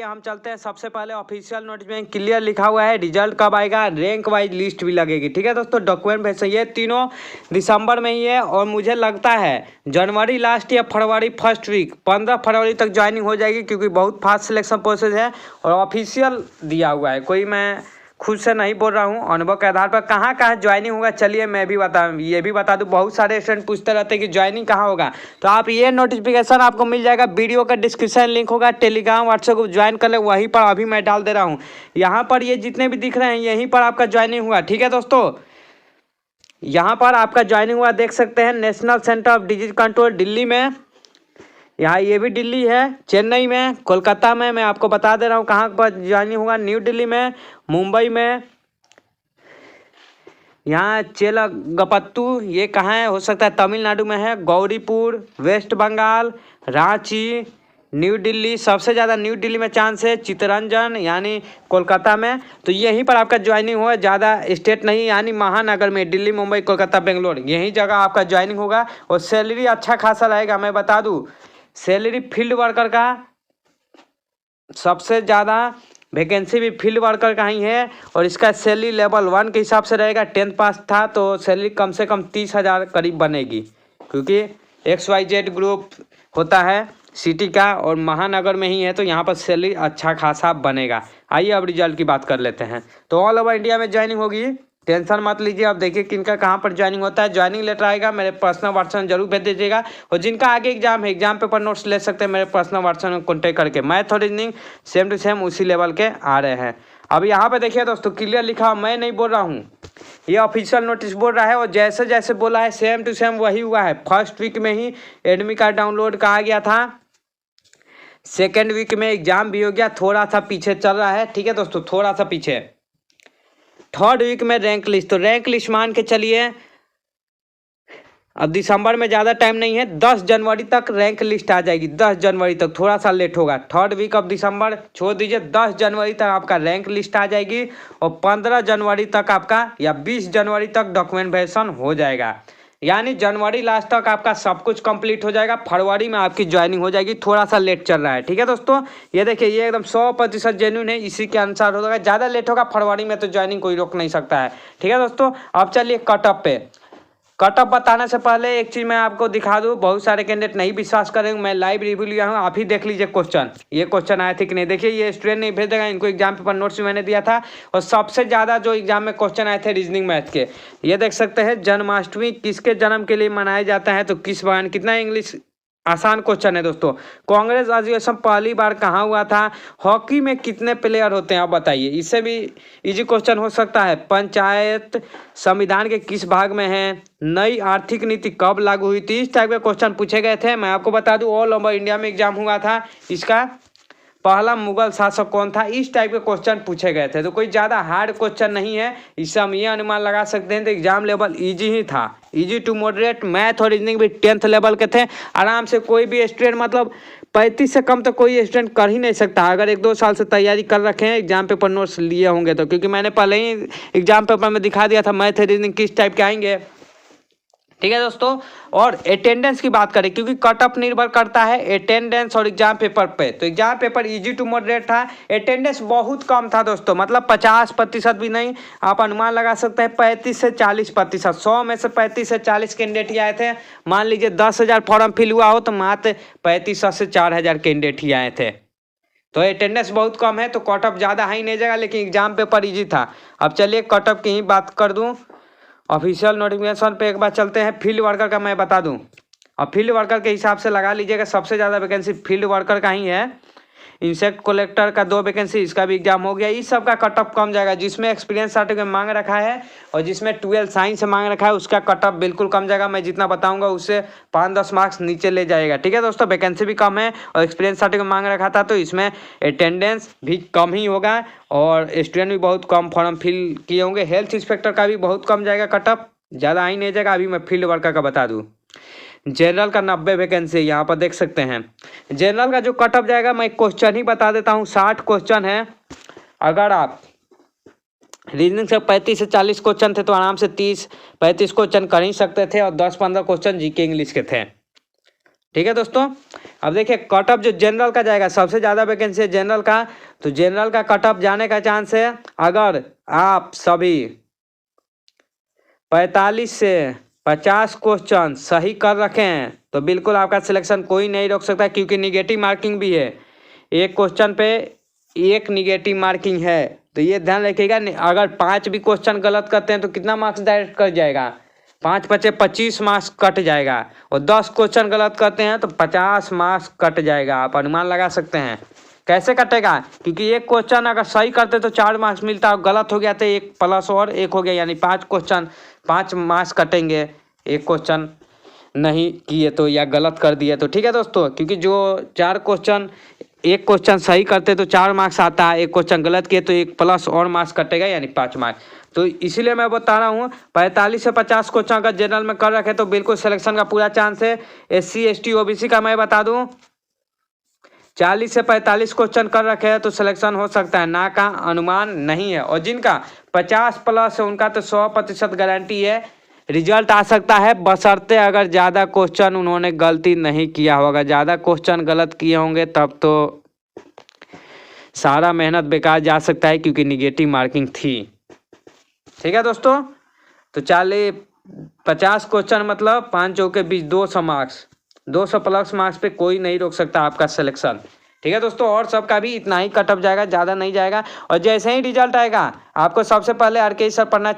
हम चलते हैं। सबसे पहले ऑफिशियल नोटिफिकेशन क्लियर लिखा हुआ है, रिजल्ट कब आएगा, रैंक वाइज लिस्ट भी लगेगी। ठीक है दोस्तों, डॉक्यूमेंट भेज ये तीनों दिसंबर में ही है और मुझे लगता है जनवरी लास्ट या फरवरी फर्स्ट वीक 15 फरवरी तक ज्वाइनिंग हो जाएगी, क्योंकि बहुत फास्ट सिलेक्शन प्रोसेस है और ऑफिशियल दिया हुआ है। कोई मैं खुद से नहीं बोल रहा हूँ, अनुभव के आधार पर। कहाँ कहाँ ज्वाइनिंग होगा चलिए मैं भी ये भी बता दूँ। बहुत सारे स्टूडेंट पूछते रहते हैं कि ज्वाइनिंग कहाँ होगा, तो आप ये नोटिफिकेशन आपको मिल जाएगा, वीडियो का डिस्क्रिप्शन लिंक होगा, टेलीग्राम व्हाट्सएप को ज्वाइन कर ले, वहीं पर अभी मैं डाल दे रहा हूँ। यहाँ पर ये जितने भी दिख रहे हैं यहीं पर आपका ज्वाइनिंग हुआ। ठीक है दोस्तों, यहाँ पर आपका ज्वाइनिंग हुआ देख सकते हैं, national centre of disease control Delhi में। यहाँ ये भी दिल्ली है, चेन्नई में, कोलकाता में। मैं आपको बता दे रहा हूँ कहाँ पर ज्वाइनिंग होगा, न्यू दिल्ली में, मुंबई में, यहाँ चेलागपत्तू ये कहाँ है, हो सकता है तमिलनाडु में है, गौरीपुर, वेस्ट बंगाल, रांची, न्यू दिल्ली। सबसे ज़्यादा न्यू दिल्ली में चांस है, चित्तरंजन यानी कोलकाता में। तो यहीं पर आपका ज्वाइनिंग होगा, ज़्यादा स्टेट नहीं, यानी महानगर में दिल्ली, मुंबई, कोलकाता, बेंगलोर, यही जगह आपका ज्वाइनिंग होगा। और सैलरी अच्छा खासा रहेगा। मैं बता दूँ, सैलरी फील्ड वर्कर का सबसे ज़्यादा वैकेंसी भी फील्ड वर्कर का ही है और इसका सैलरी लेवल 1 के हिसाब से रहेगा। 10th पास था तो सैलरी कम से कम 30,000 करीब बनेगी, क्योंकि XYZ ग्रुप होता है सिटी का और महानगर में ही है, तो यहाँ पर सैलरी अच्छा खासा बनेगा। आइए अब रिजल्ट की बात कर लेते हैं। तो ऑल ओवर इंडिया में ज्वाइनिंग होगी, टेंशन मत लीजिए। अब देखिए किनका कहाँ पर ज्वाइनिंग होता है। ज्वाइनिंग लेटर आएगा, मेरे पर्सनल व्हाट्सएप जरूर भेज दीजिएगा। और जिनका आगे एग्जाम है, एग्जाम पेपर नोट्स ले सकते हैं मेरे पर्सनल व्हाट्सएप में कॉन्टेक्ट करके। मैथ और रीजनिंग सेम टू सेम उसी लेवल के आ रहे हैं। अब यहाँ पे देखिए दोस्तों, क्लियर लिखा, मैं नहीं बोल रहा हूँ, ये ऑफिशियल नोटिस बोल रहा है और जैसे जैसे बोला है सेम टू सेम वही हुआ है। फर्स्ट वीक में ही एडमिट कार्ड डाउनलोड कहा गया था, सेकेंड वीक में एग्जाम भी हो गया, थोड़ा सा पीछे चल रहा है। ठीक है दोस्तों, थोड़ा सा पीछे। थर्ड वीक में रैंक लिस्ट, तो रैंक लिस्ट मान के चलिए अब दिसंबर में ज़्यादा टाइम नहीं है, 10 जनवरी तक रैंक लिस्ट आ जाएगी। 10 जनवरी तक, थोड़ा सा लेट होगा। थर्ड वीक ऑफ दिसंबर छोड़ दीजिए, 10 जनवरी तक आपका रैंक लिस्ट आ जाएगी और 15 जनवरी तक आपका या 20 जनवरी तक डॉक्यूमेंट वेरिफिकेशन हो जाएगा। यानी जनवरी लास्ट तक आपका सब कुछ कंप्लीट हो जाएगा, फरवरी में आपकी ज्वाइनिंग हो जाएगी। थोड़ा सा लेट चल रहा है। ठीक है दोस्तों, ये देखिए ये एकदम 100% जेन्युइन है, इसी के अनुसार होगा। ज़्यादा लेट होगा फरवरी में तो ज्वाइनिंग कोई रोक नहीं सकता है। ठीक है दोस्तों, अब चलिए कटअप पे। कटअप बताने से पहले एक चीज़ मैं आपको दिखा दूँ, बहुत सारे कैंडिडेट नहीं विश्वास करेंगे, मैं लाइव रिव्यू लिया हूँ, आप ही देख लीजिए क्वेश्चन। ये क्वेश्चन आए थे कि नहीं, देखिए ये स्टूडेंट नहीं भेज देगा, इनको एग्जाम पेपर नोट्स मैंने दिया था। और सबसे ज़्यादा जो एग्जाम में क्वेश्चन आए थे रीजनिंग मैथ के, ये देख सकते हैं। जन्माष्टमी किसके जन्म के लिए मनाया जाता है, तो किस भगवान, कितना इंग्लिश आसान क्वेश्चन है दोस्तों। कांग्रेस अधिवेशन पहली बार कहाँ हुआ था, हॉकी में कितने प्लेयर होते हैं आप बताइए, इससे भी इजी क्वेश्चन हो सकता है। पंचायत संविधान के किस भाग में है, नई आर्थिक नीति कब लागू हुई थी, इस टाइप के क्वेश्चन पूछे गए थे। मैं आपको बता दूं ऑल ओवर इंडिया में एग्जाम हुआ था, इसका पहला मुगल शासक कौन था, इस टाइप के क्वेश्चन पूछे गए थे। तो कोई ज़्यादा हार्ड क्वेश्चन नहीं है, इससे हम ये अनुमान लगा सकते हैं तो एग्जाम लेवल इजी ही था, इजी टू मॉडरेट। मैथ और रीजनिंग भी 10th लेवल के थे, आराम से कोई भी स्टूडेंट, मतलब 35 से कम तो कोई स्टूडेंट कर ही नहीं सकता अगर 1-2 साल से तैयारी कर रखे हैं, एग्जाम पेपर नोट्स लिए होंगे तो। क्योंकि मैंने पहले ही एग्जाम पेपर में दिखा दिया था मैथ और रीजनिंग किस टाइप के आएंगे। ठीक है दोस्तों, और अटेंडेंस की बात करें, क्योंकि कटअप निर्भर करता है अटेंडेंस और एग्जाम पेपर पे। तो exam paper easy to moderate था, अटेंडेंस बहुत कम था दोस्तों, मतलब 50% भी नहीं, आप अनुमान लगा सकते हैं 35 से 40%। 100 में से 35 से 40 कैंडिडेट ही आए थे। मान लीजिए 10,000 फॉर्म फिल हुआ हो तो मात्र 3500 से 4,000 कैंडिडेट ही आए थे। तो अटेंडेंस बहुत कम है, तो कटअप ज़्यादा हाई नहीं जाएगा, लेकिन एग्जाम पेपर ईजी था। अब चलिए कटअप की ही बात कर दूँ। ऑफिशियल नोटिफिकेशन पे एक बार चलते हैं। फील्ड वर्कर का मैं बता दूं, और फील्ड वर्कर के हिसाब से लगा लीजिएगा, सबसे ज़्यादा वैकेंसी फील्ड वर्कर का ही है। इंसेक्ट कलेक्टर का 2 वैकेंसी, इसका भी एग्जाम हो गया। इस सब का कटअप कम जाएगा, जिसमें एक्सपीरियंस सर्टिफिकेट मांग रखा है और जिसमें 12 साइंस से मांग रखा है, उसका कटअप बिल्कुल कम जाएगा। मैं जितना बताऊंगा उससे 5-10 मार्क्स नीचे ले जाएगा। ठीक है दोस्तों, वैकेंसी भी कम है और एक्सपीरियंस सर्टिफिकेट मांग रखा था, तो इसमें अटेंडेंस भी कम ही होगा और स्टूडेंट भी बहुत कम फॉर्म फिल किए होंगे। हेल्थ इंस्पेक्टर का भी बहुत कम जाएगा कटअप, ज़्यादा ही नहीं जाएगा। अभी मैं फील्ड वर्कर का बता दूं, जनरल का 90 वैकेंसी यहाँ पर देख सकते हैं। जनरल का जो कटअप जाएगा, मैं क्वेश्चन ही बता देता हूँ, 60 क्वेश्चन है। अगर आप रीजनिंग से 35 से 40 क्वेश्चन थे तो आराम से 30-35 क्वेश्चन कर ही सकते थे और 10-15 क्वेश्चन जीके इंग्लिश के थे। ठीक है दोस्तों। अब देखिए कट ऑफ जो जनरल का जाएगा, सबसे ज़्यादा वैकेंसी है जनरल का, तो जनरल का कट ऑफ जाने का चांस है, अगर आप सभी 45 से 50 क्वेश्चन सही कर रखे हैं तो बिल्कुल आपका सिलेक्शन कोई नहीं रोक सकता, क्योंकि निगेटिव मार्किंग भी है। एक क्वेश्चन पे एक निगेटिव मार्किंग है, तो ये ध्यान रखिएगा। अगर 5 भी क्वेश्चन गलत करते हैं तो कितना मार्क्स डायरेक्ट कट जाएगा, 5 बचे 25 मार्क्स कट जाएगा। और 10 क्वेश्चन गलत करते हैं तो 50 मार्क्स कट जाएगा। आप अनुमान लगा सकते हैं कैसे कटेगा, क्योंकि एक क्वेश्चन अगर सही करते तो 4 मार्क्स मिलता, और गलत हो गया तो 1 प्लस और 1 हो गया, यानी 5 क्वेश्चन 5 मार्क्स कटेंगे। एक क्वेश्चन नहीं किए तो या गलत कर दिए तो, ठीक है दोस्तों। क्योंकि जो 4 क्वेश्चन, एक क्वेश्चन सही करते तो 4 मार्क्स आता है, एक क्वेश्चन गलत किए तो 1 प्लस और मार्क्स कटेगा, यानी 5 मार्क्स। तो इसीलिए मैं बता रहा हूँ 45 से 50 क्वेश्चन अगर जनरल में कर रखे तो बिल्कुल सिलेक्शन का पूरा चांस है। SC ST OBC का मैं बता दूं 40 से 45 क्वेश्चन कर रखे हैं तो सिलेक्शन हो सकता है, ना का अनुमान नहीं है। और जिनका 50 प्लस है उनका तो 100% गारंटी है रिजल्ट आ सकता है, बशर्ते अगर ज़्यादा क्वेश्चन उन्होंने गलती नहीं किया होगा। ज़्यादा क्वेश्चन गलत किए होंगे तब तो सारा मेहनत बेकार जा सकता है, क्योंकि निगेटिव मार्किंग थी। ठीक है दोस्तों, तो 50 क्वेश्चन मतलब 5 चौके 20, 200 मार्क्स, 200 प्लस मार्क्स पे कोई नहीं रोक सकता आपका सिलेक्शन। ठीक है दोस्तों, और सबका भी इतना ही कट ऑफ जाएगा, ज़्यादा नहीं जाएगा। और जैसे ही रिजल्ट आएगा आपको सबसे पहले RK सर पढ़ना